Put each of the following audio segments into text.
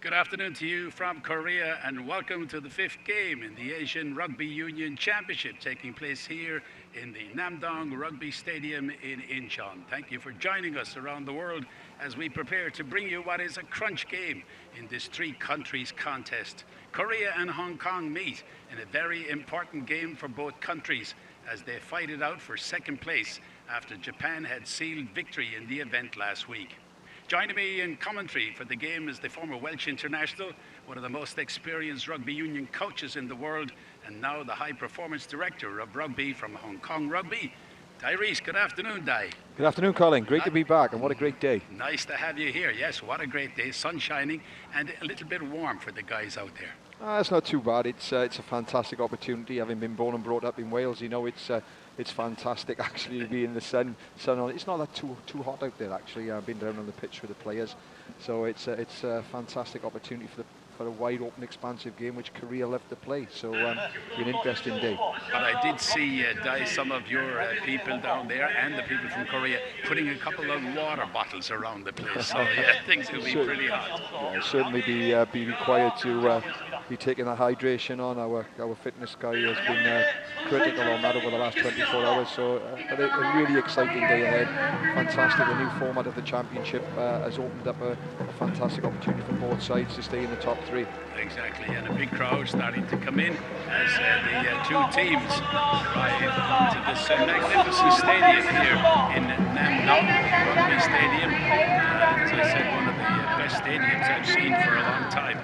Good afternoon to you from Korea and welcome to the fifth game in the Asian Rugby Union Championship taking place here in the Namdong Rugby Stadium in Incheon. Thank you for joining us around the world as we prepare to bring you what is a crunch game in this three countries contest. Korea and Hong Kong meet in a very important game for both countries as they fight it out for second place after Japan had sealed victory in the event last week. Joining me in commentary for the game is the former Welsh international, one of the most experienced rugby union coaches in the world, and now the high performance director of rugby from Hong Kong Rugby. Dai Rees, good afternoon, Dai. Good afternoon, Colin. Great to be back, and what a great day. Nice to have you here. Yes, what a great day. Sun shining and a little bit warm for the guys out there. It's not too bad. It's a fantastic opportunity. Having been born and brought up in Wales, it's fantastic actually to be in the sun on. It's not that too hot out there actually. I've been down on the pitch with the players, so it's a fantastic opportunity for a wide open, expansive game which Korea love to play. So an interesting day. But I did see, Dai, some of your people down there and the people from Korea putting a couple of water bottles around the place. So yeah, things will be pretty hot. Yeah, certainly be required to be taking that hydration on. Our fitness guy has been critical on that over the last 24 hours. So a really exciting day ahead. Fantastic. The new format of the championship has opened up a fantastic opportunity for both sides to stay in the top three. Exactly, and a big crowd starting to come in as the two teams arrive to this magnificent stadium here in Namdong Rugby Stadium. As I said, one of the best stadiums I've seen for a long time.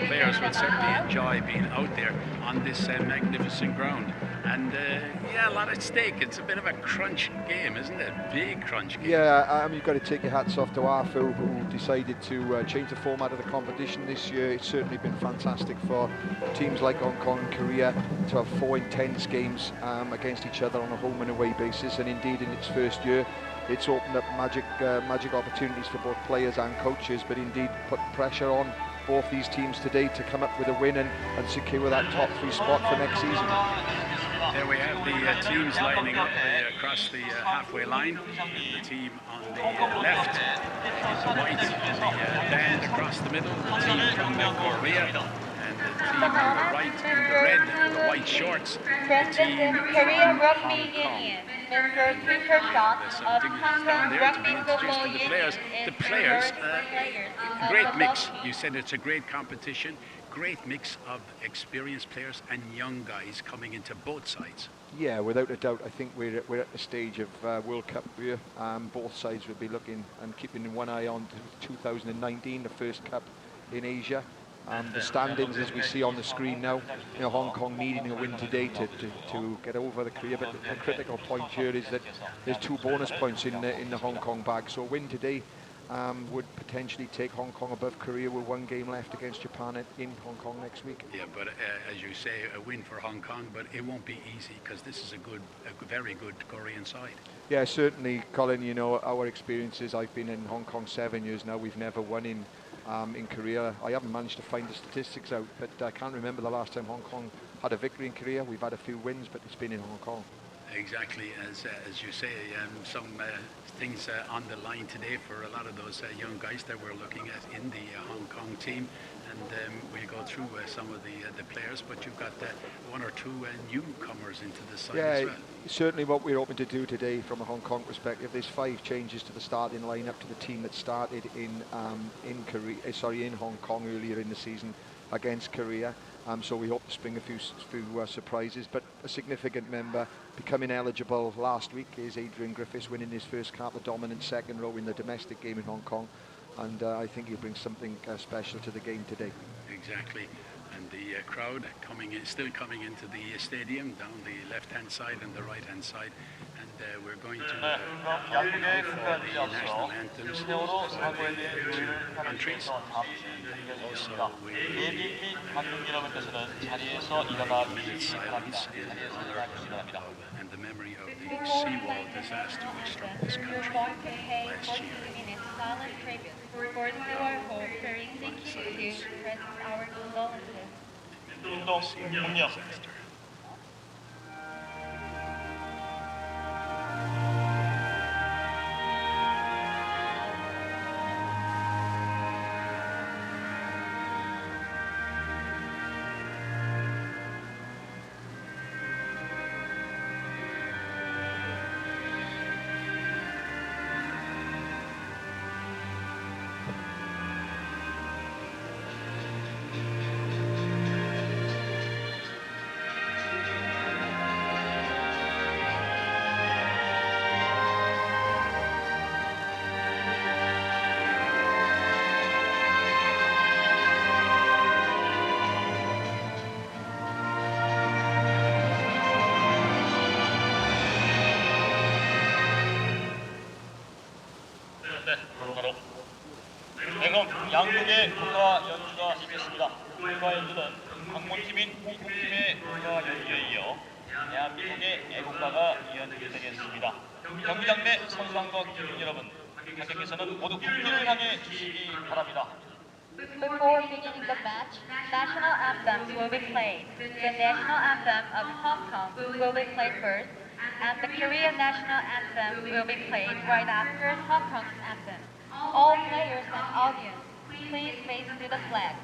The players will certainly enjoy being out there on this magnificent ground. And yeah, a lot at stake. It's a bit of a crunch game, isn't it? Big crunch game. Yeah, you've got to take your hats off to ARFU, who decided to change the format of the competition this year. It's certainly been fantastic for teams like Hong Kong and Korea to have 4 intense games against each other on a home and away basis. And indeed, in its first year, it's opened up magic opportunities for both players and coaches, but indeed put pressure on both these teams today to come up with a win and secure that top 3 spot for next season. There we have the teams lining up across the halfway line. The team on the left is white, the band across the middle, the team from Korea, and the team on the right in the red, the white shorts, the team from Hong Kong. There's some dignitaries down there to be introduced to the players. Great mix. You said it's a great competition. Great mix of experienced players and young guys coming into both sides. Yeah, without a doubt. I think we're at the stage of World Cup here. Both sides will be looking and keeping one eye on 2019, the first Cup in Asia. The standings, as we see on the screen now, Hong Kong needing a win today to get over the Korea. But the critical point here is that there's 2 bonus points in the Hong Kong bag. So a win today would potentially take Hong Kong above Korea with 1 game left against Japan in Hong Kong next week. Yeah, but as you say, a win for Hong Kong, but it won't be easy because this is a very good Korean side. Yeah, certainly, Colin. Our experiences. I've been in Hong Kong 7 years now. We've never won in Korea. I haven't managed to find the statistics out, but I can't remember the last time Hong Kong had a victory in Korea. We've had a few wins, but it's been in Hong Kong. Exactly, as you say, some things on the line today for a lot of those young guys that we're looking at in the Hong Kong team, and we'll go through some of the players, but you've got 1 or 2 newcomers into the side as well. Certainly what we're hoping to do today from a Hong Kong perspective, there's 5 changes to the starting lineup to the team that started in Hong Kong earlier in the season against Korea. So we hope to spring a few surprises, but a significant member becoming eligible last week is Adrian Griffiths, winning his first cap, the dominant second row in the domestic game in Hong Kong, and I think he'll bring something special to the game today. Exactly, and the crowd still coming into the stadium down the left-hand side and the right-hand side, and we're going to for the national anthems for the 2 countries, and also we minute silence in honor and the memory of the seawall disaster which struck this country last year. For our hope, thank you to express our condolences. Seawall disaster. 국가 연주가 있겠습니다. 국가 연주는 강문팀인 미국팀의 국가 연주에 이어 대한민국의 애국가가 연주되겠습니다. 경기장 내 선수단과 국민 여러분, 관객께서는 모두 국기를 향해 주시기 바랍니다. Before beginning the match, national anthems will be played. The national anthem of Hong Kong will be played first, and the Korean national anthem will be played right after Hong Kong's anthem. All players and audience, please face to the flag.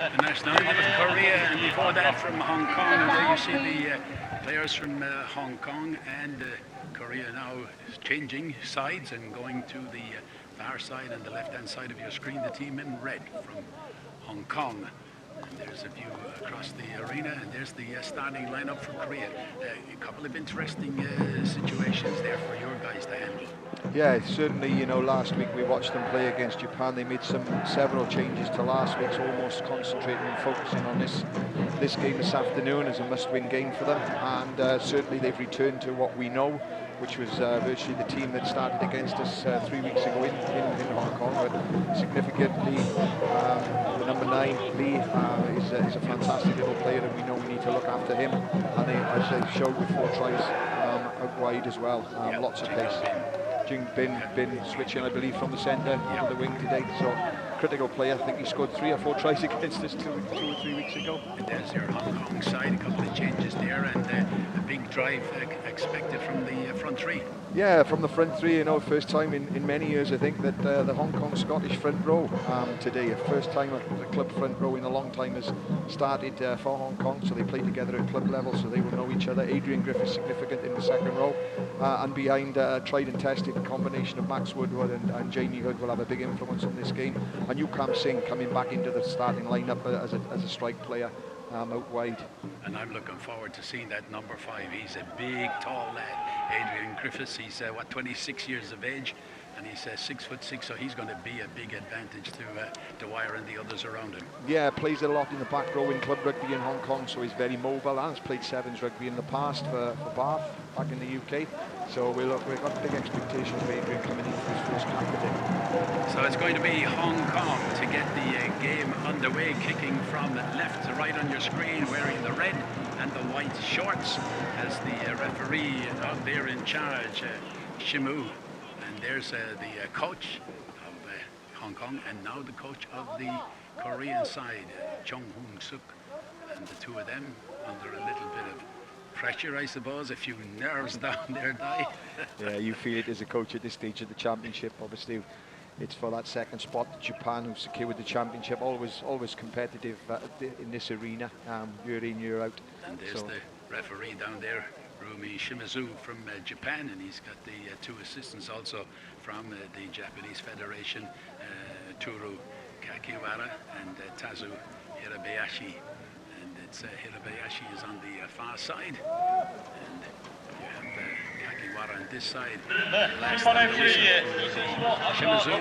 The national anthem of Korea, and before that from Hong Kong. And there you see the players from Hong Kong and Korea now changing sides and going to the far side and the left-hand side of your screen. The team in red from Hong Kong. And there's a view across the arena, and there's the starting lineup for Korea. A couple of interesting situations there for your guys to handle. Yeah, certainly, you know, last week we watched them play against Japan. They made several changes to last week's, almost concentrating and focusing on this game this afternoon as a must-win game for them. And certainly they've returned to what we know, which was virtually the team that started against us 3 weeks ago in Hong Kong. But significantly, the number 9, Lee, is a fantastic little player, and we know we need to look after him. And as they showed with 4 tries out wide as well, lots of pace. Jing Bin switching, I believe, from the centre to the wing today. So critical player. I think he scored 3 or 4 tries against us 2 or 3 weeks ago. And there's your Hong Kong side, a couple of changes there, and a big drive expected from the front 3. Yeah, from the front 3, you know, first time in many years, I think, that the Hong Kong Scottish front row today, first time the club front row in a long time has started for Hong Kong, so they play together at club level, so they will know each other. Adrian Griffiths significant in the second row, and behind tried and tested combination of Max Woodward and Jamie Hood will have a big influence on this game. And Yukam Singh coming back into the starting lineup as a strike player out wide. And I'm looking forward to seeing that number 5. He's a big, tall lad. Adrian Griffiths, he's 26 years of age, and he's 6'6", so he's going to be a big advantage to Dwyer and the others around him. Yeah, plays a lot in the back row in club rugby in Hong Kong, so he's very mobile, and has played sevens rugby in the past for Bath back in the UK. So we've got big expectations of Adrian coming in for his first cap today. So it's going to be Hong Kong to get the game underway, kicking from left to right on your screen, wearing the red and the white shorts, as the referee out there in charge, Shimu. And there's the coach of Hong Kong, and now the coach of the Korean side, Chung Hoon Suk. And the two of them under a little bit of pressure, I suppose, a few nerves down there, Di. Yeah, you feel it as a coach at this stage of the championship. Obviously, it's for that second spot. Japan, who secured the championship, always competitive in this arena, year in, year out. And there's the referee down there, Hirumi Shimizu from Japan, and he's got the two assistants also from the Japanese Federation, Toru Kakiwara and Tazu Hirabayashi. And it's Hirabayashi is on the far side, and you have Kakiwara on this side. Last on the whistle for Shimizu.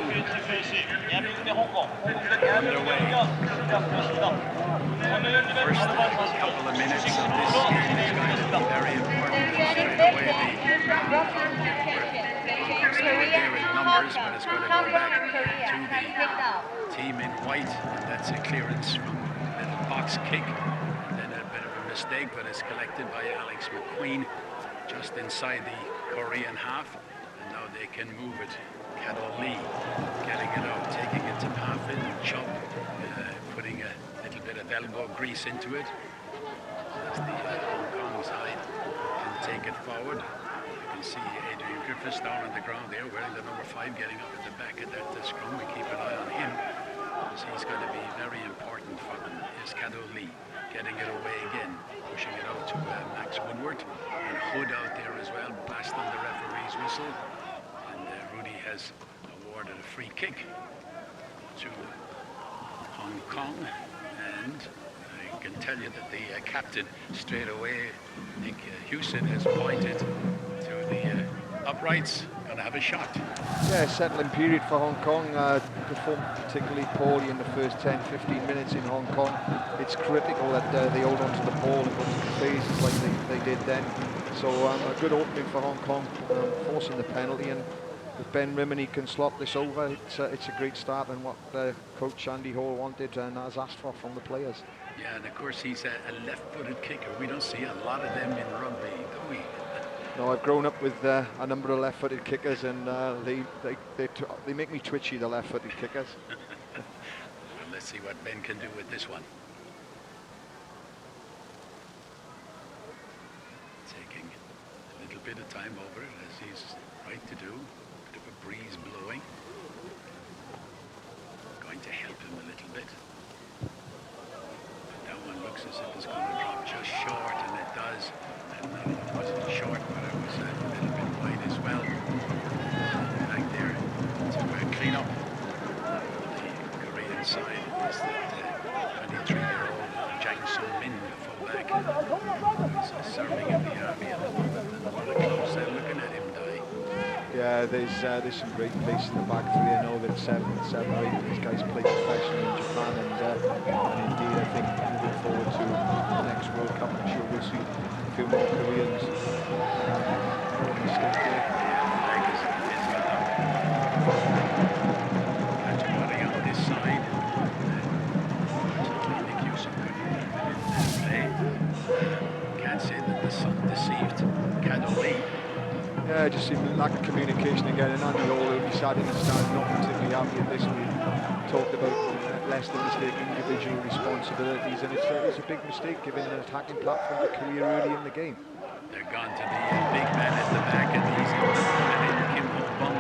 Underway. First couple of minutes of this game is going to be very important. Straight away there in numbers, but it's going to go back to the team in white, and that's a clearance from a little box kick, and then a bit of a mistake, but it's collected by Alex McQueen just inside the Korean half, and now they can move it. Cadol Lee getting it out, taking it to Parfin, Chop, putting a little bit of elbow grease into it. As the Hong Kong side can take it forward. You can see Adrian Griffiths down on the ground there, wearing the number 5, getting up at the back of that scrum. We keep an eye on him, because he's going to be very important for them. Here's Cadol Lee getting it away again, pushing it out to Max Woodward, and Hood out there as well, blast on the referee's whistle. Rudy has awarded a free kick to Hong Kong, and I can tell you that the captain straight away, Nick Hewson, has pointed to the uprights, going to have a shot. Yeah, settling period for Hong Kong. Performed particularly poorly in the first 10-15 minutes in Hong Kong. It's critical that they hold on to the ball and go through phases like they did then. So a good opening for Hong Kong, forcing the penalty, and if Ben Rimini can slot this over, it's a great start, and what Coach Andy Hall wanted and has asked for from the players. Yeah, and of course he's a left-footed kicker. We don't see a lot of them in rugby, do we? No, I've grown up with a number of left-footed kickers, and they make me twitchy, the left-footed kickers. Well, let's see what Ben can do with this one. Taking a little bit of time over it, as he's right to do. Bit of a breeze blowing. Going to help him a little bit. But that one looks as if it's going to drop just short, and it does. And it wasn't short, but it was a little bit wide as well. Back there to clean up the Korean side is that 23-year-old Jang Sung-min, the fullback, who's serving in the army at the moment, and a lot of clubs are looking at him, Di. Yeah, there's some great pace in the back three. I know that 7 or 8 of these guys play professionally in Japan, and indeed I think moving forward to the next World Cup, I'm sure we'll see a few more Koreans. On this side, Nick Hewson couldn't play. Can't say that the sun deceived Cadol Lee. Yeah, just seemed lack of communication again, and Andy Hall, who sat in the stand, not particularly happy at this. We talked about Leicester mistaking individual responsibilities, and it's a big mistake given an attacking platform to career early in the game. They're gone to the big man at the back, and he's in Kim Ho-bum.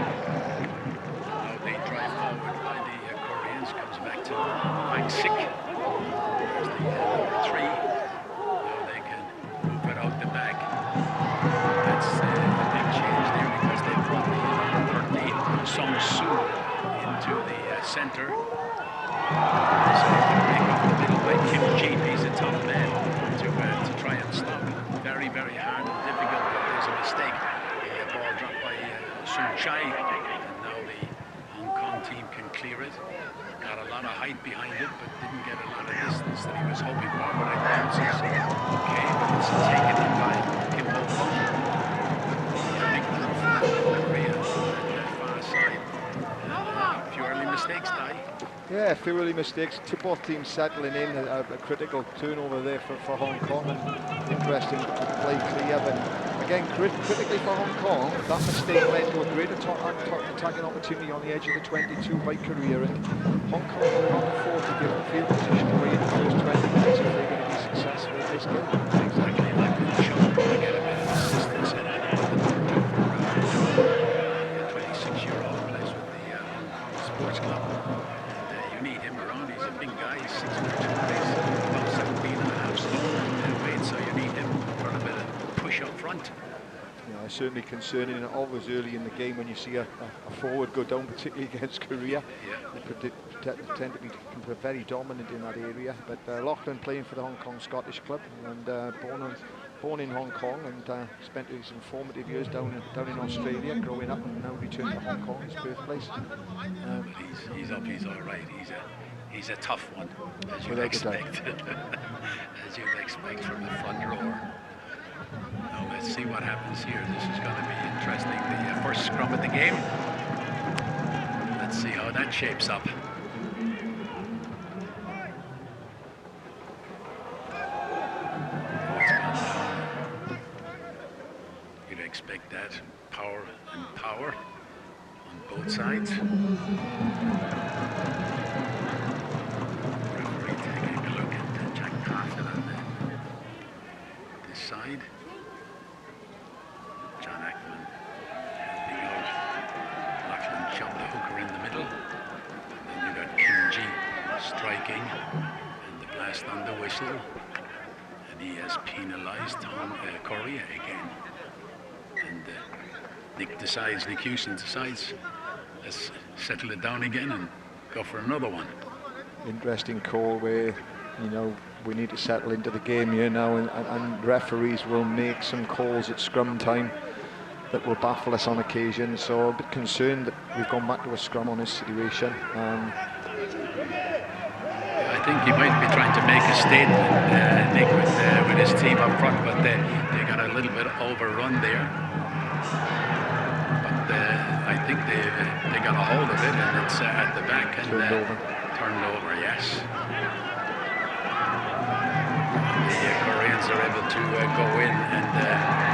Now they drive forward by the Koreans, comes back to Wang Sik. There's the number 3. Now they can move it out the back. That's a big change there, because they brought the number 13, Song Soo, into the center. So they can pick up the middle by Kim Jeep. He's a tough man to try and stop. Very, very hard and difficult, but there's a mistake. The ball dropped by Sun Chai, and now the Hong Kong team can clear it. Got a lot of height behind it, but didn't get a lot of distance that he was hoping for. But it bounces. Okay, but it's taken in by Kim Ho-bum. Big move from Korea on that far side. Purely mistakes, Di. Yeah, a few early mistakes. Both teams settling in, a critical turnover there for Hong Kong, and interesting to play clear, but again, critically for Hong Kong, that mistake led to a great attacking opportunity on the edge of the 22 by Korea, and Hong Kong will not afford to give up field position away in the first 20 minutes if they're going to be successful in this game. Exactly, like the show, to get a bit of assistance in it. The 26-year-old plays with the Hong Kong Sports Club. You need him around. He's a big guy. He's 6 foot 2, about 17 and a half stone weight, so you need him for a bit of push up front. certainly concerning, and always early in the game when you see a forward go down, particularly against Korea. They tend to be very dominant in that area. But Lachlan playing for the Hong Kong Scottish club, and born in Hong Kong, and spent his formative years down in Australia, growing up, and now returned to Hong Kong, his birthplace. He's up. He's all right. He's a tough one, as you'd expect. As you'd expect from the front rower. Now let's see what happens here. This is going to be interesting. The first scrum of the game. Let's see how that shapes up. You'd expect that. Power and power on both sides. Referee taking a look at Jack Parfitt on this side. John Ackman helping out. Lachlan Chubb, the hooker in the middle. And then you got Kim G striking. And the blast on the whistle. And he has penalised Korea again. And Nick Houston decides, let's settle it down again and go for another one. Interesting call where, you know, we need to settle into the game here now, and referees will make some calls at scrum time that will baffle us on occasion. So a bit concerned that we've gone back to a scrum on this situation. I think he might be trying to make a statement, Nick, with his team up front, but they got a little bit overrun there. But I think they got a hold of it, and it's at the back and turned over, yes. The Koreans are able to go in and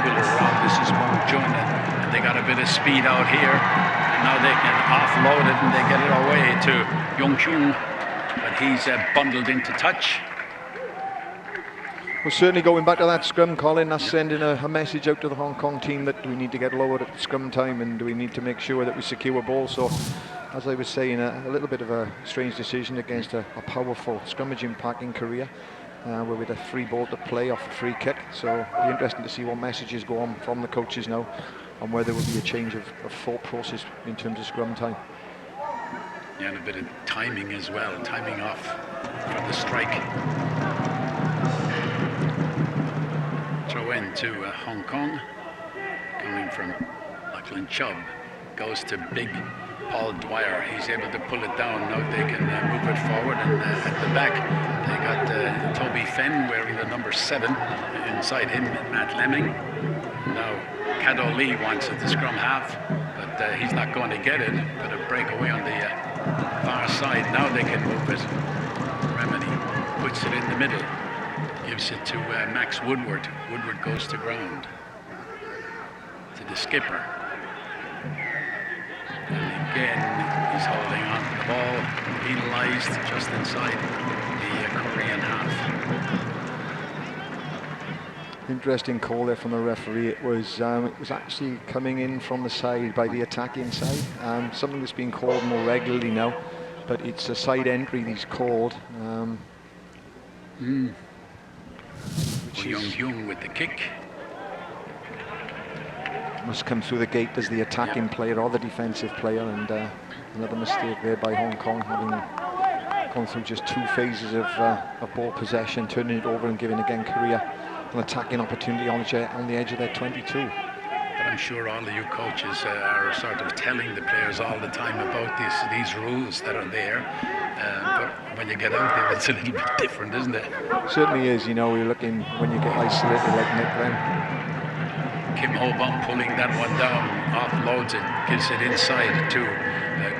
pull it around. This is Mong Jun, and they got a bit of speed out here. And now they can offload it, and they get it away to Yong Hyun. But he's bundled into touch. Well, certainly going back to that scrum, Colin, that's sending a message out to the Hong Kong team that we need to get lowered at scrum time, and we need to make sure that we secure ball. So, as I was saying, a little bit of a strange decision against a powerful scrummaging pack in Korea, where we had a free ball to play off a free kick. So it'll be interesting to see what messages go on from the coaches now, and whether there will be a change of thought process in terms of scrum time. Yeah, and a bit of timing as well, timing off from the strike. Throw in to Hong Kong, coming from Lachlan Chubb, goes to big Paul Dwyer. He's able to pull it down. Now they can move it forward, and at the back they got Toby Fenn wearing the number 7. Inside him, Matt Lemming. Now Caddo Lee wants it, the scrum half, but he's not going to get it. But a breakaway on the far side. Now they can move it. Remedy puts it in the middle. Gives it to Max Woodward. Woodward goes to ground. To the skipper. And again, he's holding on to the ball. Penalised just inside the Korean half. Interesting call there from the referee. It was actually coming in from the side by the attacking side. Something that's been called more regularly now, but it's a side entry he's called. Young Hyun with the kick. Must come through the gate as the attacking player or the defensive player, and another mistake there by Hong Kong, having gone through just 2 phases of ball possession, turning it over and giving again Korea an attacking opportunity on the edge of their 22. But I'm sure all of you coaches are sort of telling the players all the time about these rules that are there. But when you get out there, it's a little bit different, isn't it? Certainly is. You know, you're looking when you get isolated like Nick then. Kim Ho-bum pulling that one down, offloads it, gives it inside to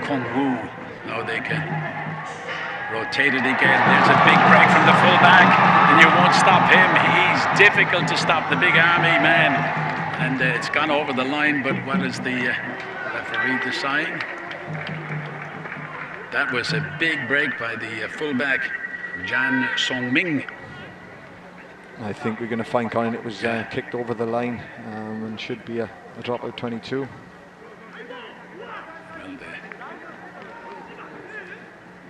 Kong Woo. Now they can rotate it again. There's a big break from the fullback, and you won't stop him. He's difficult to stop, the big army man. And it's gone over the line, but what is the referee deciding? That was a big break by the fullback, Jan Song-ming. I think we're going to find, Colin, it was kicked over the line, and should be a dropout 22. Well,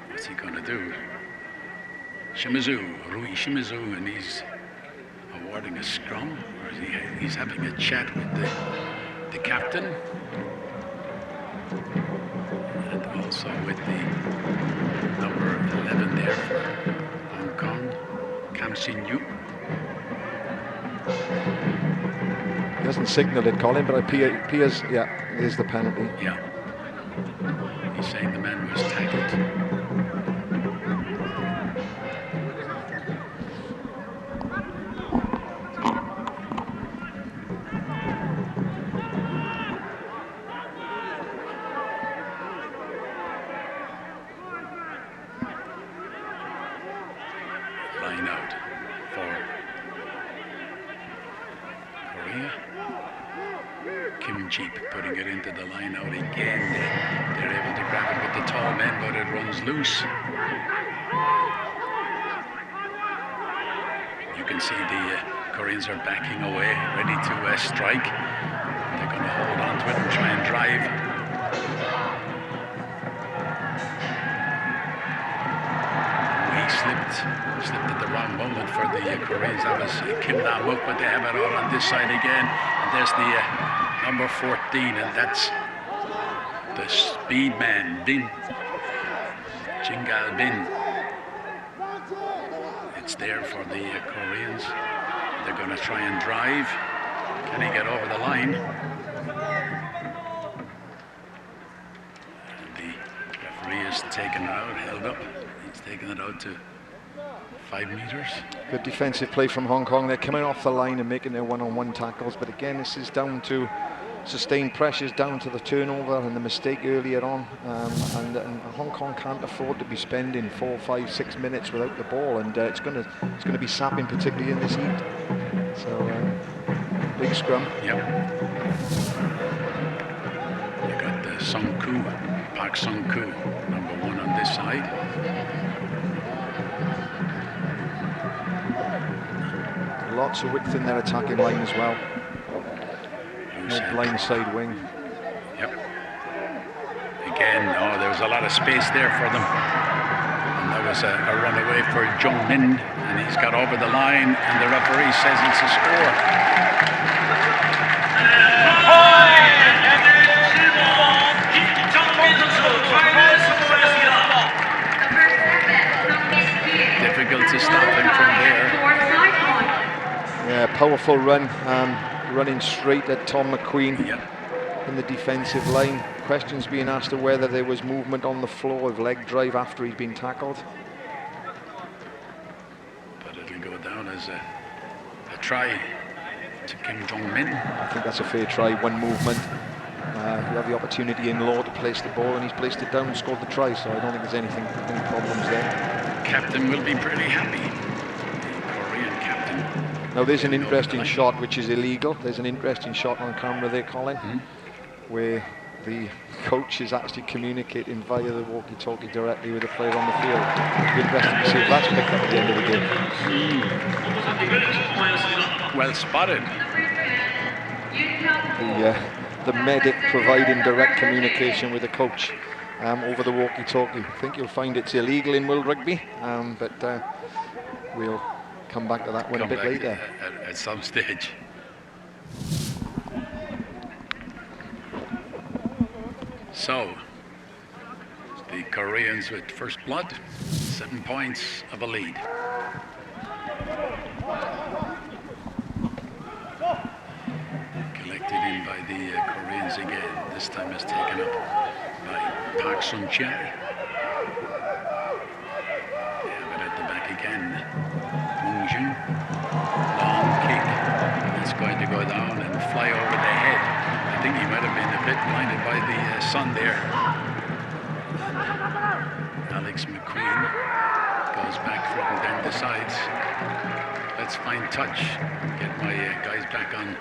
what's he going to do? Rui Shimizu, and he's awarding a scrum, or is he's having a chat with the the captain, and also with the number 11 there for Hong Kong, Kam Sin Yu. He hasn't signalled it, Colin, but it appears, yeah, there's the penalty. Yeah. He's saying the man was tackled. Line out for Korea. Kim Jeep putting it into the line out again. They're able to grab it with the tall men, but it runs loose. You can see the Koreans are backing away, ready to strike. They're going to hold on to it and try and drive. Slipped at the wrong moment for the Koreans. That was Kim Na-mook, but they have it all on this side again. And there's the number 14, and that's the speed man, Bin. Jingal Bin. It's there for the Koreans. They're going to try and drive. Can he get over the line? And the referee is taken it out, held up. He's taken it out to 5 meters. Good defensive play from Hong Kong. They're coming off the line and making their one-on-one tackles, but again, this is down to sustained pressures, down to the turnover and the mistake earlier on, and Hong Kong can't afford to be spending 4, 5, 6 minutes without the ball, and it's going to be sapping, particularly in this heat. So big scrum. Yep. You got the Sung Koo, Park Sung Koo, number 1 on this side. Lots of width in their attacking line as well. No blindside wing. Yep. Again, there was a lot of space there for them. And that was a runaway for Jung Min, and he's got over the line, and the referee says it's a score. Difficult to stop him from there. Yeah, powerful run, running straight at Tom McQueen. Yep. In the defensive line. Questions being asked of whether there was movement on the floor of leg drive after he'd been tackled. But it'll go down as a try to Kim Jong-min. I think that's a fair try, one movement. You have the opportunity in law to place the ball, and he's placed it down and scored the try, so I don't think there's any problems there. Captain will be pretty happy. The Korean captain. Now there's an interesting shot which is illegal. There's an interesting shot on camera there, Colin, where the coach is actually communicating via the walkie-talkie directly with the player on the field. It'll be interesting to see if that's picked up at the end of the game. Well spotted. The medic providing direct communication with the coach over the walkie-talkie. I think you'll find it's illegal in World Rugby, but we'll come back to that one a bit later. At some stage. So, the Koreans with first blood, 7 points of a lead. Collected in by the Koreans again. This time is taken up by Park Sun-chae. They have it at the back again. Jun, long kick, it's going to go down and fly over the head. I think he might have been a bit blinded by the sun there. Alex McQueen goes back from down the sides. Let's find touch, get my guys back on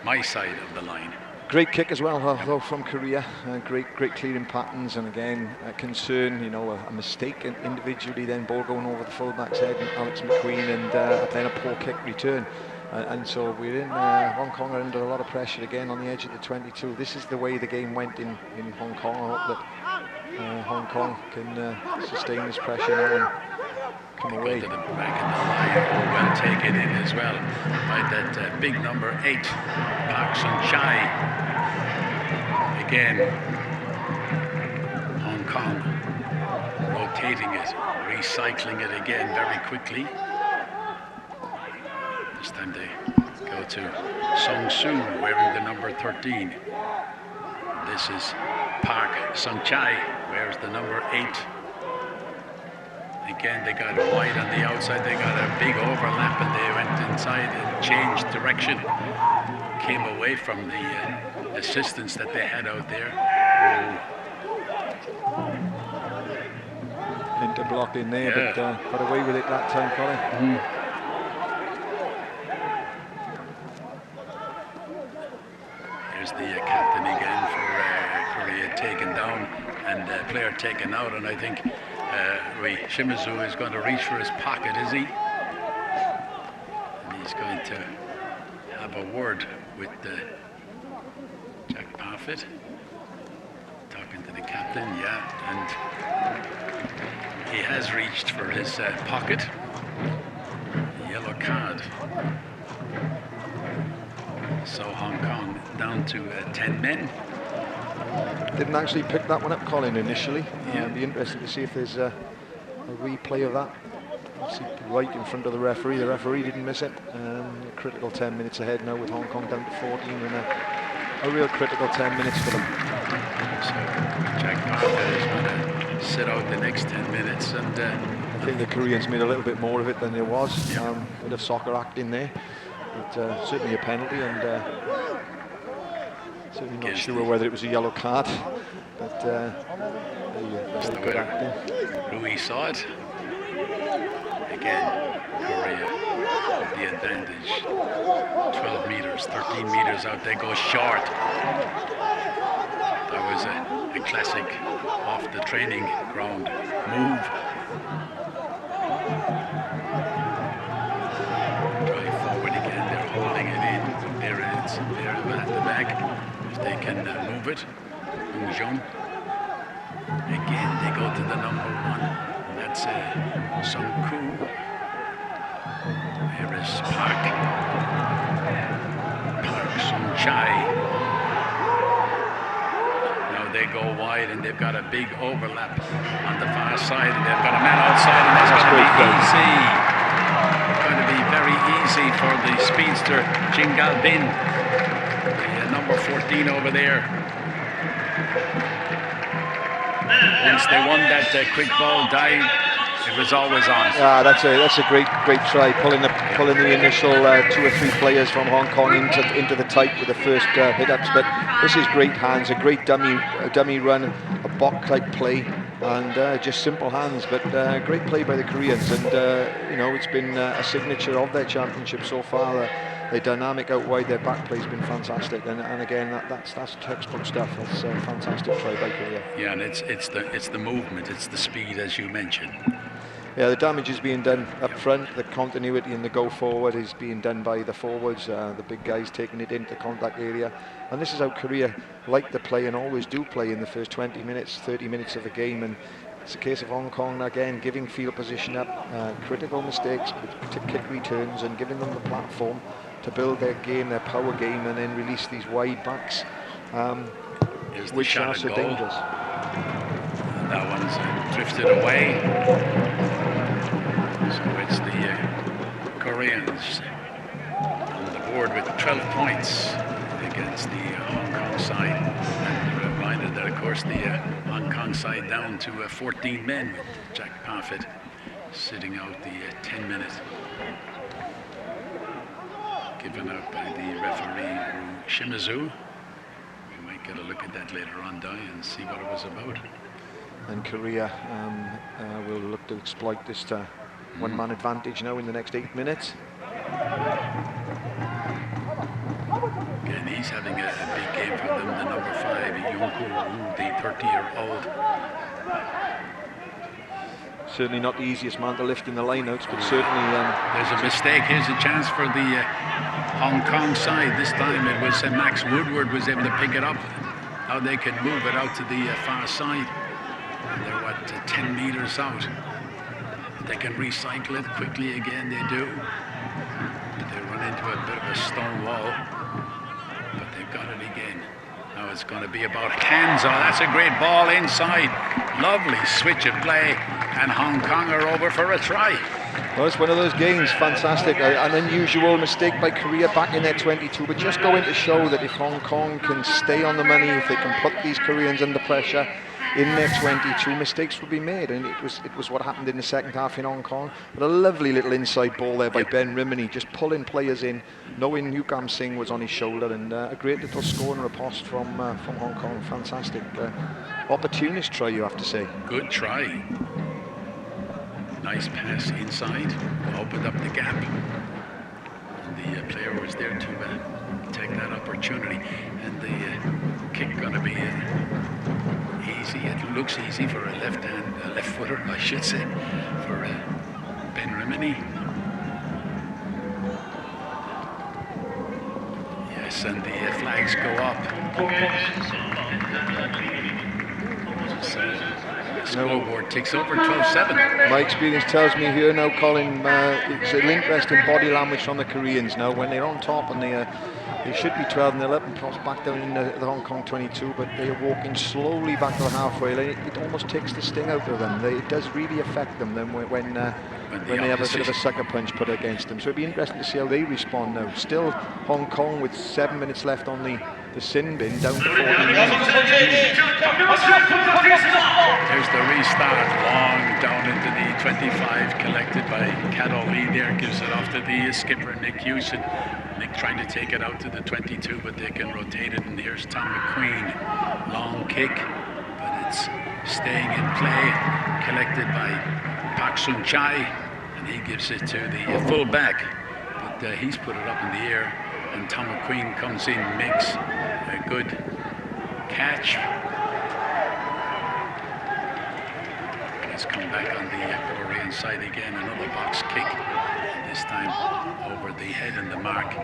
my side of the line. Great kick as well, though, from Korea. Great clearing patterns, and again, a concern, a mistake individually, then ball going over the fullback's head, and Alex McQueen, and then a poor kick return. And so we're in, Hong Kong are under a lot of pressure again on the edge of the 22. This is the way the game went in Hong Kong. I hope that Hong Kong can sustain this pressure now and come away. Go to the back of the line, well taken in as well by that big number 8, Park Sun-chae. again, Hong Kong rotating it, recycling it again very quickly. This time they go to Song Soo wearing the number 13. This is Park Sung-chai wears the number 8. Again, they got wide on the outside. They got a big overlap and they went inside and changed direction. Came away from the assistance that they had out there. Interblock in there, but got away with it that time, Colin. There's the captain again for Korea taken down and player taken out, and I think Rui Shimizu is going to reach for his pocket, is he? And he's going to have a word with Jack Parfitt, talking to the captain, and he has reached for his pocket. Yellow card. So Hong Kong down to 10 men. Didn't actually pick that one up, Colin, initially. It'd be interesting to see if there's a replay of that. See right in front of the referee. The referee didn't miss it. A critical 10 minutes ahead now with Hong Kong down to 14, and a real critical 10 minutes for them. So Jack Parfitt is going to sit out the next 10 minutes, and I think the Koreans made a little bit more of it than there was. A bit of soccer act in there, but certainly a penalty, and certainly not sure whether it was a yellow card, but good acting. Rui saw it. Again, Korea with the advantage. 12 meters, 13 meters out, they go short. That was a classic off the training ground move. Drive forward again, they're holding it in. There it is, there at the back. If they can move it. Jung. Again, they go to the number 1. That's Sung Koo. Here is Park Sung-chai. Now they go wide and they've got a big overlap on the far side, and they've got a man outside, and that's going to be easy. Going to be very easy for the speedster Jingal Bin, the number 14 over there. Once they won that quick ball dive, it was always on. That's a great try, pulling the initial 2 or 3 players from Hong Kong into the tight with the first hit-ups. But this is great hands, a great dummy run, a box type play, and just simple hands. But great play by the Koreans, and you know, it's been a signature of their championship so far. The dynamic out wide, their back play's been fantastic, and again that's textbook stuff. That's a fantastic try by Korea. Yeah, and it's the movement, it's the speed, as you mentioned. Yeah, the damage is being done up front. The continuity and the go forward is being done by the forwards, the big guys taking it into contact area. And this is how Korea like to play and always do play in the first 20 minutes, 30 minutes of the game. And it's a case of Hong Kong again giving field position up, critical mistakes, kick returns, and giving them the platform to build their game, their power game, and then release these wide backs, which are so dangerous. And that one's drifted away. So it's the Koreans on the board with 12 points against the Hong Kong side. And we're reminded that, of course, the Hong Kong side down to 14 men with Jack Parfitt sitting out the 10 minutes. Given out by the referee Shimizu. We might get a look at that later on, Di, and see what it was about. And Korea will look to exploit this one-man advantage now in the next 8 minutes. Again, he's having a big game for them, the number 5, Yongku Wu, the 30-year-old. Certainly not the easiest man to lift in the lineouts, but certainly... There's a mistake. Here's a chance for the Hong Kong side. This time it was Max Woodward was able to pick it up. Now they can move it out to the far side. And they're, what, 10 meters out. They can recycle it quickly again, they do. But they run into a bit of a stone wall. But they've got it again. Now it's going to be about hands. Oh, that's a great ball inside. Lovely switch of play, and Hong Kong are over for a try. Well, it's one of those games, fantastic. An unusual mistake by Korea back in their 22, but just going to show that if Hong Kong can stay on the money, if they can put these Koreans under pressure in their 22, mistakes will be made, and it was what happened in the second half in Hong Kong. But a lovely little inside ball there by Ben Rimini, just pulling players in, knowing Yukam Singh was on his shoulder, and a great little score and riposte from Hong Kong. Fantastic opportunist try, you have to say. Good try. Nice pass inside, opened up the gap. And the player was there to take that opportunity. And the kick going to be easy. It looks easy for a left footer, I should say, for Ben Rimini. Yes, and the flags go up. So, scoreboard takes over 12-7. My experience tells me here now, Colin, it's an interesting body language from the Koreans now. When they're on top and they should be 12 and 11 cross back down in the Hong Kong 22, but they are walking slowly back to the halfway line. It almost takes the sting out of them. It does really affect them then when they have a bit of a sucker punch put against them. So it'd be interesting to see how they respond now. Still Hong Kong with 7 minutes left on the sin bin, down to 14 minutes. There's the restart, long down into the 25, collected by Cadol Lee there, gives it off to the skipper Nick Hewson. Nick trying to take it out to the 22, but they can rotate it, and here's Tom McQueen. Long kick, but it's staying in play, collected by Pak Sun Chai, and he gives it to the full-back, but he's put it up in the air, and Tom McQueen comes in, makes a good catch. Let's come back on the Korean side again, another box kick, this time over the head and the mark,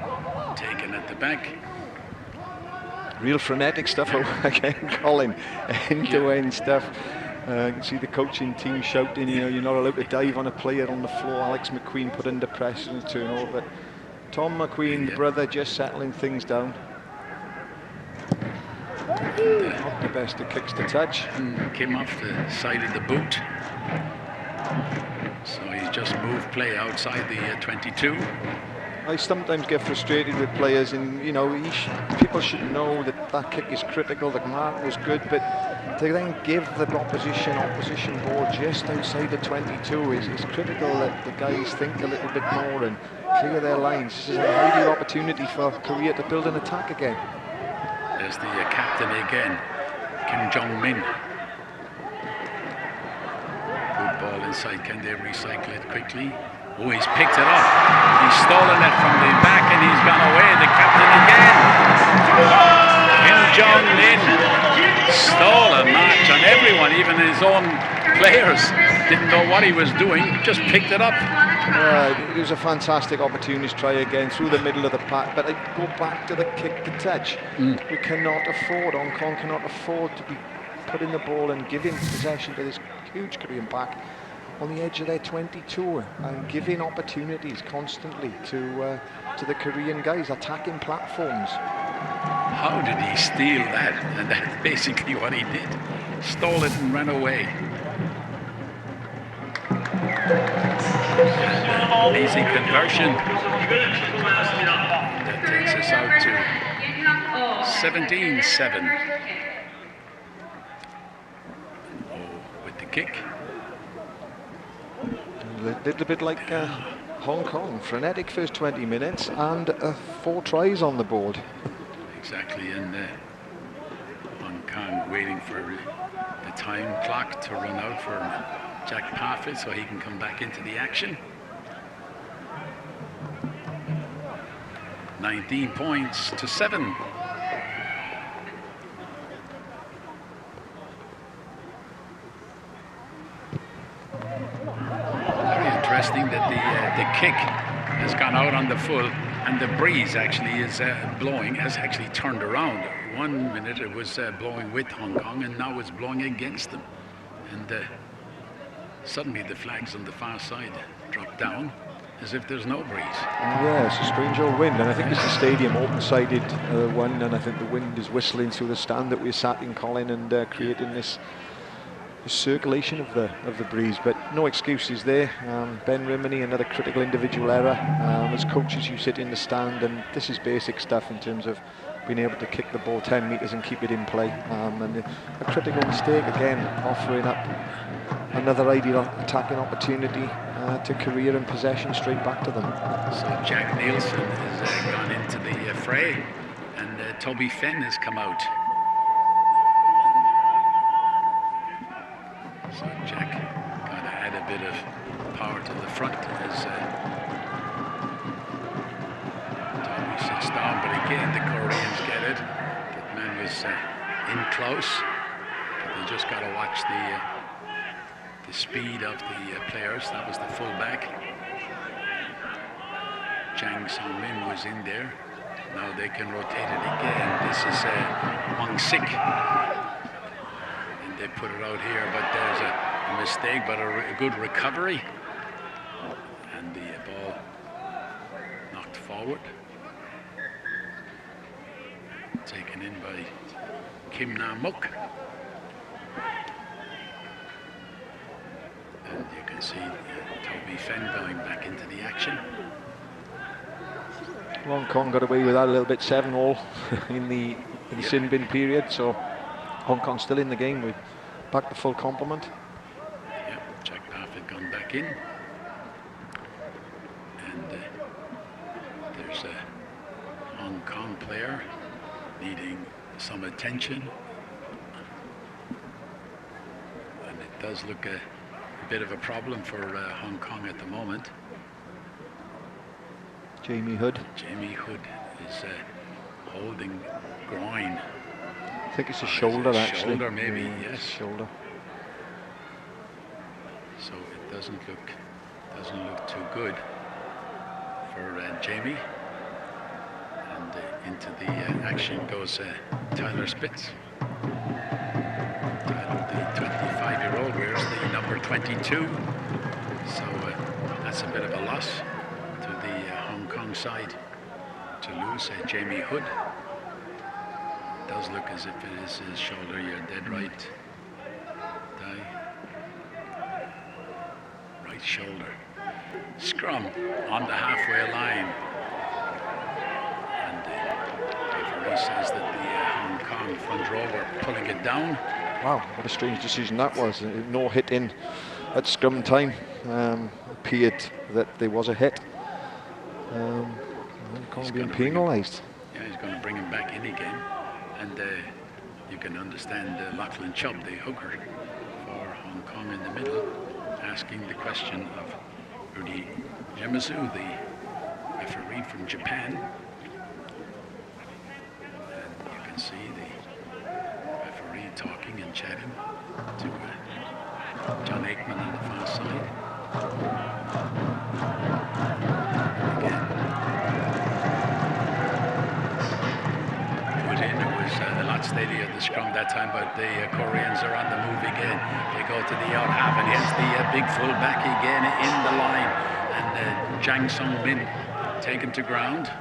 taken at the back. Real frenetic stuff again, Colin, end-to-end stuff. You can see the coaching team shouting, you know, you're not allowed to dive on a player on the floor. Alex McQueen put under pressure and turnover. But Tom McQueen, brother, just settling things down. Not the best of kicks to touch. Came off the side of the boot. So he's just moved play outside the 22. I sometimes get frustrated with players, and you know, people should know that that kick is critical. The mark was good, but to then give the opposition ball just outside the 22 is critical that the guys think a little bit more and clear their lines. This is an ideal opportunity for Korea to build an attack again. There's the captain again, Kim Jong-min. Good ball inside. Can they recycle it quickly? Oh, he's picked it up. He's stolen it from the back and he's gone away. The captain again. Kim Jong-min stole a match on everyone, even his own players. Didn't know what he was doing, just picked it up. It was a fantastic opportunity to try again through the middle of the pack, but I go back to the kick to touch. We cannot afford, Hong Kong cannot afford to be putting the ball and giving possession to this huge Korean pack on the edge of their 22 and giving opportunities constantly to the Korean guys, attacking platforms. How did he steal that? And that's basically what he did. Stole it and ran away. And an easy conversion. That takes us out to 17-7. With the kick. A little bit like Hong Kong, frenetic first 20 minutes and 4 tries on the board. Exactly, and Hong Kong waiting for the time clock to run out for Jack Parfitt so he can come back into the action. 19 points to 7. Interesting that the kick has gone out on the full, and the breeze actually is blowing, has actually turned around. 1 minute it was blowing with Hong Kong, and now it's blowing against them. And suddenly the flags on the far side drop down, as if there's no breeze. Yeah, it's a strange old wind, and I think it's the stadium open-sided one, and I think the wind is whistling through the stand that we're sat in, Colin, and creating this circulation of the breeze. But no excuses there. Ben Rimini, another critical individual error. As coaches, you sit in the stand, and this is basic stuff in terms of being able to kick the ball 10 metres and keep it in play. And a critical mistake again, offering up another ideal attacking opportunity to career and possession straight back to them. So Jack Nielsen has gone into the fray, and Toby Fenn has come out. So Jack got to add a bit of power to the front as Toby sits down, but again the Koreans get it. That man was in close, but they just got to watch the speed of the players. That was the fullback. Jang Song-min was in there. Now they can rotate it again. This is Wang Sik. And they put it out here, but there's a mistake, but a good recovery. And the ball knocked forward. Taken in by Kim Na-muk. And you can see Toby Fenn going back into the action. Hong Kong got away with that a little bit, 7-all in the sin bin period, so Hong Kong still in the game. We're back to full complement. Yep, Jack Paff had gone back in. And there's a Hong Kong player needing some attention. And it does look a bit of a problem for Hong Kong at the moment. Jamie Hood. Jamie Hood is holding groin. I think it's a shoulder, actually. Shoulder, maybe, yes. Shoulder. So it doesn't look too good for Jamie. And into the action goes Tyler Spitz. Tyler, the 25-year-old, wears the number 22. So that's a bit of a loss to the Hong Kong side to lose Jamie Hood. It does look as if it is his shoulder. You're dead right. Right shoulder. Scrum on the halfway line. And the referee says that the Hong Kong front row were pulling it down. Wow, what a strange decision that was. No hit in at scrum time. Appeared that there was a hit. Hong Kong being penalised. Yeah, he's going to bring him back in again. And you can understand Lachlan Chubb, the hooker for Hong Kong in the middle, asking the question of Rudy Yamazu, the referee from Japan. And you can see the referee talking and chatting to John Aikman on the far side. Again, put in, it was a lot steadier at the scrum that time, but the Koreans are on the move again. They go to the out half, and here's the big fullback again in the line, and Jang Song-min taken to ground.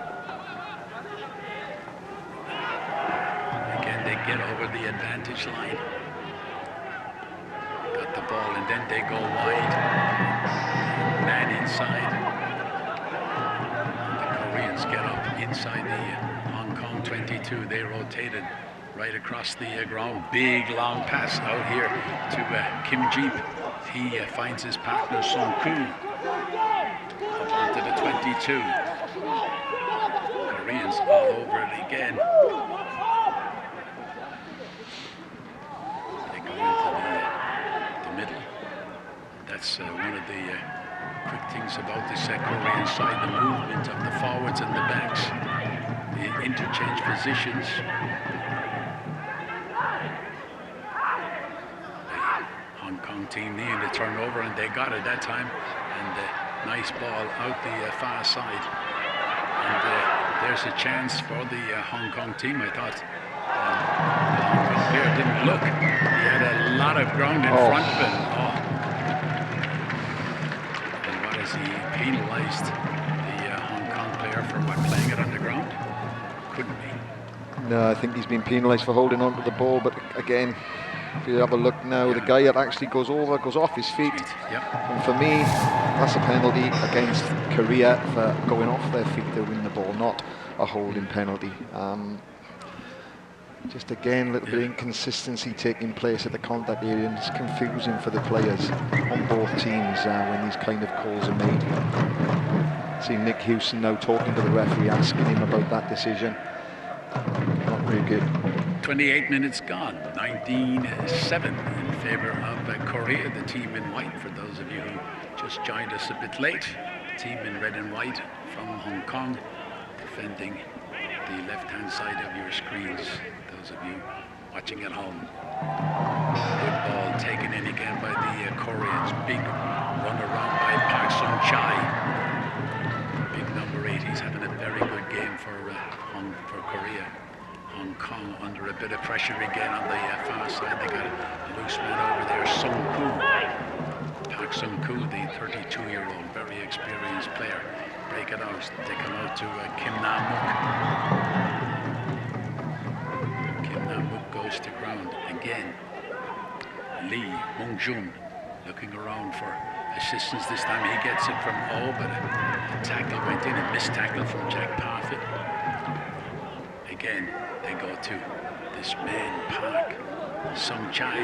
Again, they get over the advantage line. Got the ball, and then they go wide. Man inside. The Koreans get up inside the Hong Kong 22. They rotated right across the ground. Big long pass out here to Kim Jeep. He finds his partner Song Koo up onto the 22. Koreans all over it again. They go into the middle. That's one of the quick things about this Korean side, the movement of the forwards and the backs, the interchange positions. The Hong Kong team needing to turn over, and they got it that time. And nice ball out the far side. And there's a chance for the Hong Kong team. I thought the Hong Kong player didn't look. He had a lot of ground in front of him. And what is he? penalised the Hong Kong player for what, playing it on the ground? Couldn't be. No, I think he's been penalised for holding on to the ball, but again, if you have a look now, the guy that actually goes off his feet. Yep. And for me, that's a penalty against Korea for going off their feet to win the ball, not a holding penalty. Just again, a little bit of inconsistency taking place at the contact area, and it's confusing for the players on both teams when these kind of calls are made. See Nick Hewson now talking to the referee, asking him about that decision. Not very good. 28 minutes gone, 19-7 in favour of Korea, the team in white. For those of you who just joined us a bit late, the team in red and white from Hong Kong, defending the left-hand side of your screens, those of you watching at home. Good ball taken in again by the Koreans. Big run around by Park Sung-chai. Big number 8, he's having a very good game for Korea. Hong Kong under a bit of pressure again on the far side. They got a loose man over there, Sung-koo. Park Sung-koo, the 32-year-old, very experienced player. Break it out, taken out to Kim Nam-mook. Kim Nam-mook goes to ground again. Lee Mong-jun looking around for assistance this time. He gets it from O, but a tackle went in, a missed tackle from Jack Parfitt. Again, they go to this man, Park Sung-chai.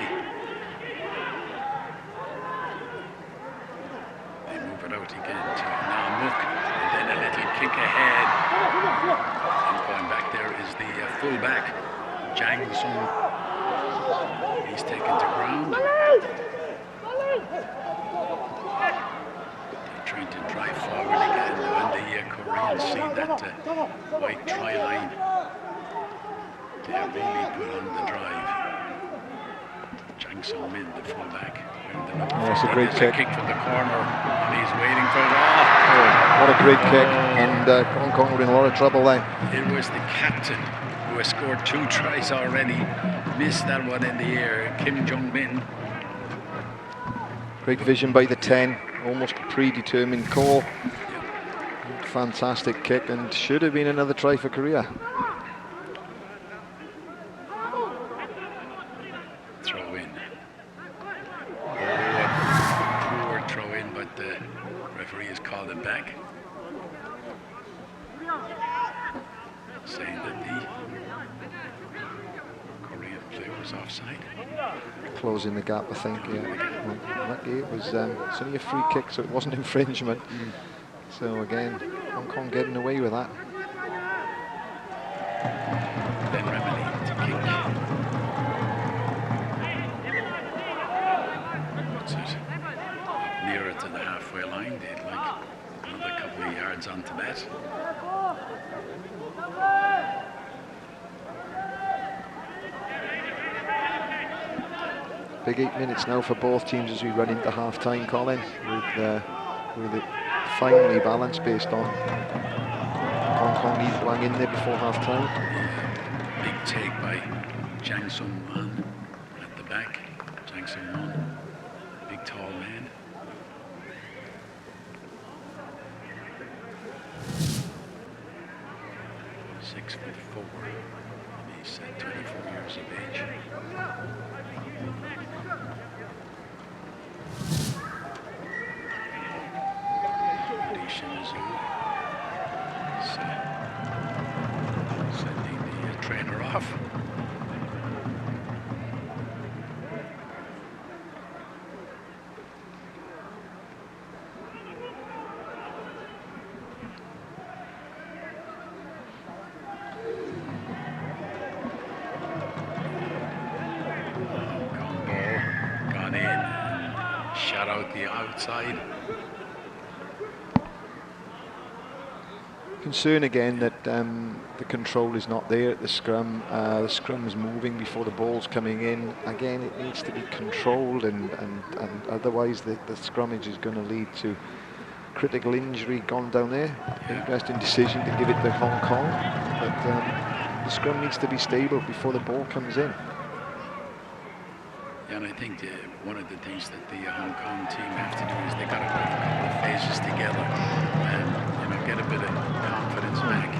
They move it out again to Nam-mook, and then a little kick ahead. And going back there is the fullback, Jang Sung. He's taken to ground. They're trying to drive forward again, and the Koreans see that white try line. They really put on the drive. Jang Sung Min, the fullback. That's a great kick. Kick from the corner, and he's waiting for it. What a great kick, and Hong Kong were in a lot of trouble there. It was the captain who has scored 2 tries already. Missed that one in the air, Kim Jong-min. Great vision by the 10, almost predetermined call. Fantastic kick, and should have been another try for Korea. Throw in. Poor throw in, but the referee has called it back, saying that the Korean player was offside. Closing the gap, I think. Yeah. Well, lucky it was it's only a free kick, so it wasn't infringement. So again, Hong Kong getting away with that. Then Remini to kick. Puts it nearer to the halfway line. They'd like another couple of yards onto that. Big 8 minutes now for both teams as we run into half-time, Colin, with it finely balanced based on Hong Kong need one in there before half-time. Big take by Jang Sung-man at the back. Jang Sung-man, big tall man. Six 6'4". He's 24 years of age. Sending the trainer off. Gone in, shot out the outside. Concern again that the control is not there at the scrum. The scrum's moving before the ball's coming in. Again, it needs to be controlled, and otherwise the scrummage is going to lead to critical injury gone down there. Interesting decision to give it to Hong Kong, but the scrum needs to be stable before the ball comes in. And I think one of the things that the Hong Kong team have to do is they got to put a couple of phases together and get a bit of confidence back.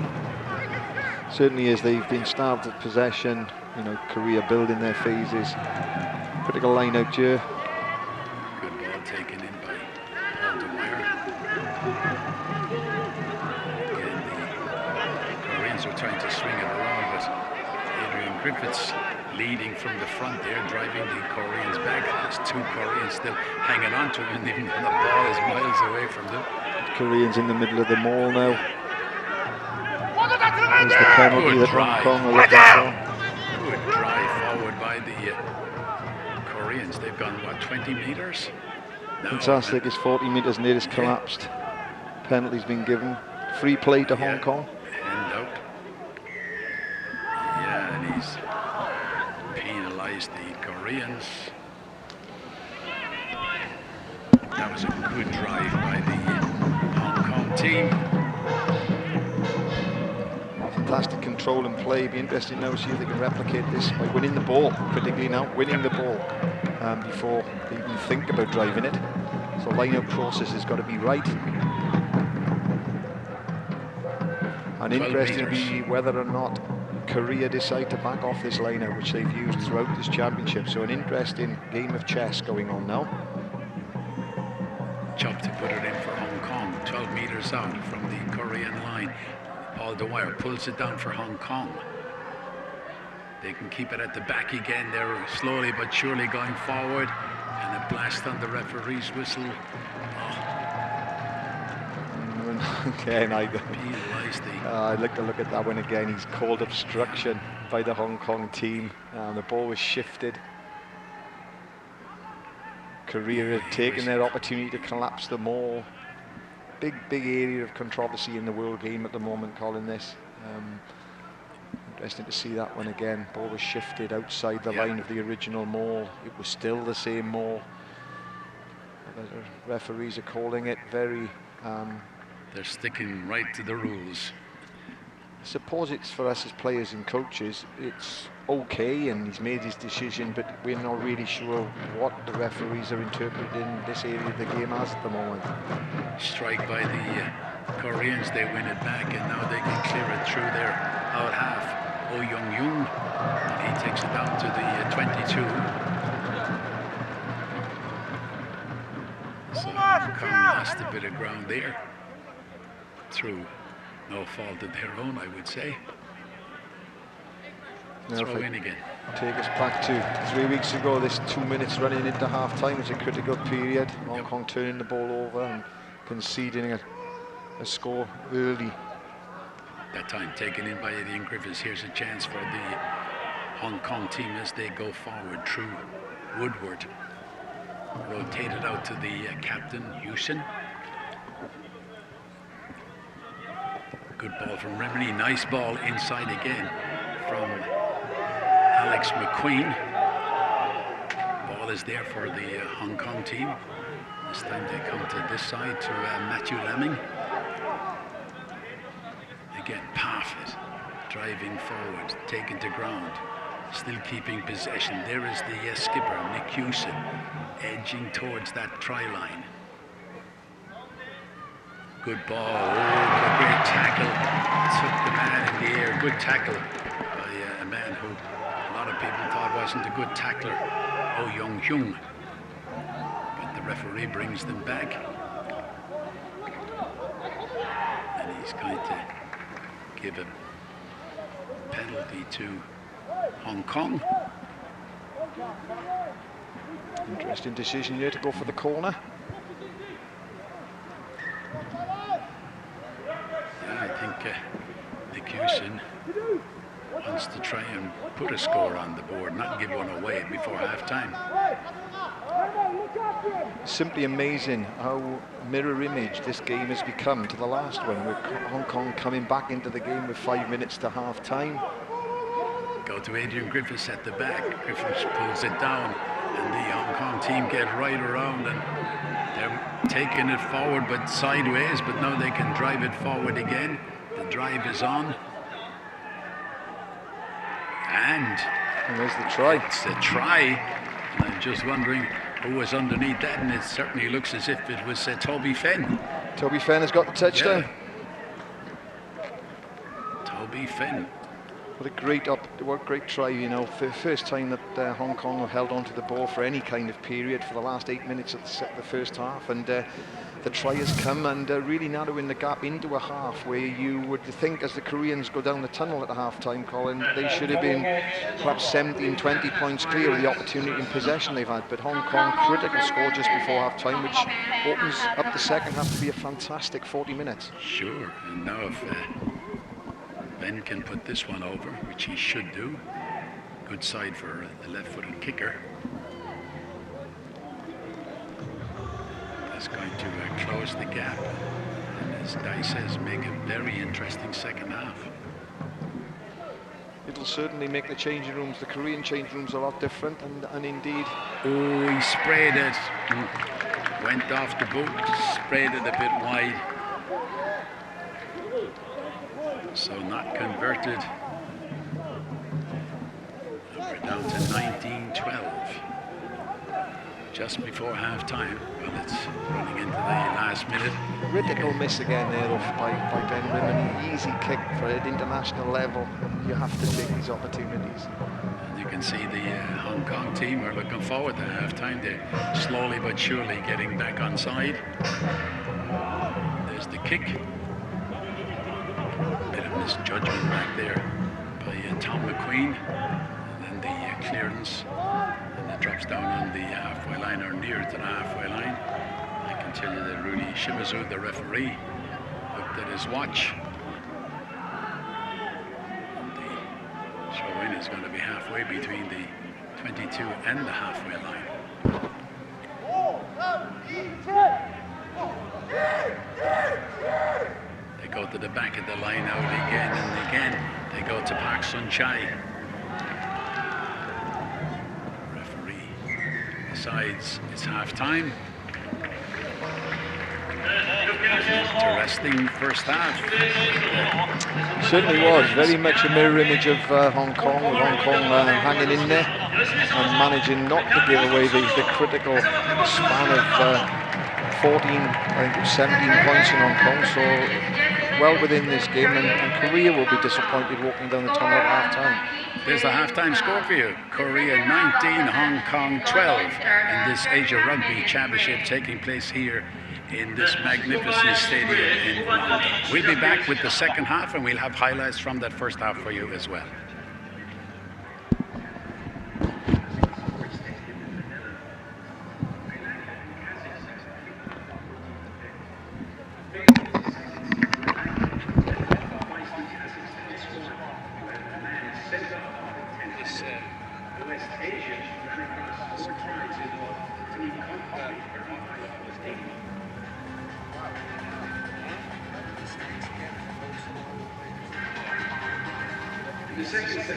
Certainly, as they've been starved of possession, Korea building their phases. Critical line out here. Good ball taken in by Paul Dwyer. Again, the Koreans are trying to swing it around, but Adrian Griffiths leading from the front there, driving the Koreans back. There's two Koreans still hanging on to him, even though the ball is miles away from them. Koreans in the middle of the mall now. There's the penalty that Hong Kong are looking for. Good drive forward by the Koreans. They've gone, what, 20 meters? No, Fantastic. It's 40 meters and it has collapsed. Penalty's been given. Free play to Hong Kong. Hand out. Yeah, and he's penalized the Koreans. That was a good drive by the Hong Kong team. Fantastic control and play. Be interesting now to see if they can replicate this by winning the ball. Critically now, winning the ball before they even think about driving it. So line-out process has got to be right. And interesting to be whether or not Korea decide to back off this line-out, which they've used throughout this championship. So an interesting game of chess going on now. Chop to put it in for Hong Kong, 12 meters out from the Korean line. Paul Dwyer pulls it down for Hong Kong. They can keep it at the back again. They're slowly but surely going forward. And a blast on the referee's whistle. Again, I'd like to look at that one again. He's called obstruction by the Hong Kong team. The ball was shifted. Korea had taken their opportunity to collapse the mall. Big area of controversy in the world game at the moment, calling this. Interesting to see that one again. Ball was shifted outside the line of the original maul. It was still the same maul. The referees are calling it very... They're sticking right to the rules. I suppose it's for us as players and coaches, it's okay and he's made his decision, but we're not really sure what the referees are interpreting this area of the game as at the moment. Strike by the Koreans, they win it back and now they can clear it through their out half. Oh Young-yoon, and he takes it down to the 22. So Hong Kong lost a bit of ground there through no fault of their own, I would say. Throw in again. Take us back to 3 weeks ago, this 2 minutes running into half time was a critical period. Hong Kong turning the ball over and conceding a score early. That time taken in by Adrian Griffiths. Here's a chance for the Hong Kong team as they go forward through Woodward. Rotated out to the captain, Yusin. Good ball from Remini. Nice ball inside again from Alex McQueen. Ball is there for the Hong Kong team. This time they come to this side to Matthew Lemming. Again, Parfit driving forward, taken to ground, still keeping possession. There is the skipper, Nick Hewson, edging towards that try line. Good ball, a great tackle, took the man in the air. Good tackle by a man who a lot of people thought wasn't a good tackler, Oh Young-hyun. But the referee brings them back. And he's going to give a penalty to Hong Kong. Interesting decision here to go for the corner. Yeah, I think Nick Hewson wants to try and put a score on the board, not give one away before half-time. Simply amazing how mirror image this game has become to the last one, with Hong Kong coming back into the game with 5 minutes to half-time. Go to Adrian Griffiths at the back. Griffiths pulls it down, and the Hong Kong team get right around, and they're taking it forward but sideways, but now they can drive it forward again. The drive is on. And there's the try. It's a try And I'm just wondering who was underneath that, and it certainly looks as if it was Toby Fenn. Toby Fenn has got the touchdown. Yeah. Toby Fenn. What a great try, you know, for the first time that Hong Kong have held on to the ball for any kind of period for the last 8 minutes of the first half, and the try has come and really narrowing the gap into a half where you would think as the Koreans go down the tunnel at the half-time, Colin, they should have been perhaps 17, 20 points clear of the opportunity and possession they've had, but Hong Kong critical score just before half-time, which opens up the second half to be a fantastic 40 minutes. Sure, and now if Ben can put this one over, which he should do. Good side for the left-footed kicker. That's going to close the gap. And as Dai says, make a very interesting second half. It'll certainly make the changing rooms, the Korean changing rooms, a lot different, and indeed. Oh, he sprayed it. Went off the boot, sprayed it a bit wide. So not converted. We're down to 19-12. Just before half-time. Well, it's running into the last minute. Critical miss again there by Ben Rim. Easy kick for an international level. You have to take these opportunities. And you can see the Hong Kong team are looking forward to half-time. They're slowly but surely getting back on side. There's the kick. Bit of misjudgment back there by Tom McQueen, and then the clearance, and it drops down on the halfway line or near to the halfway line. I can tell you that Rudy Shimazu, the referee, looked at his watch, and the throw-in is going to be halfway between the 22 and the halfway line. They go to the back of the line out again and again. They go to Park Sun-chai. Referee decides it's half-time. Interesting first half. Certainly was. Very much a mirror image of Hong Kong, with Hong Kong hanging in there and managing not to give away the critical span of 14, I think it was 17 points in Hong Kong, so well within this game, and Korea will be disappointed walking down the tunnel at half-time. There's the half-time score for you. Korea 19, Hong Kong 12 in this Asia Rugby Championship taking place here in this magnificent stadium in London. We'll be back with the second half, and we'll have highlights from that first half for you as well. The second set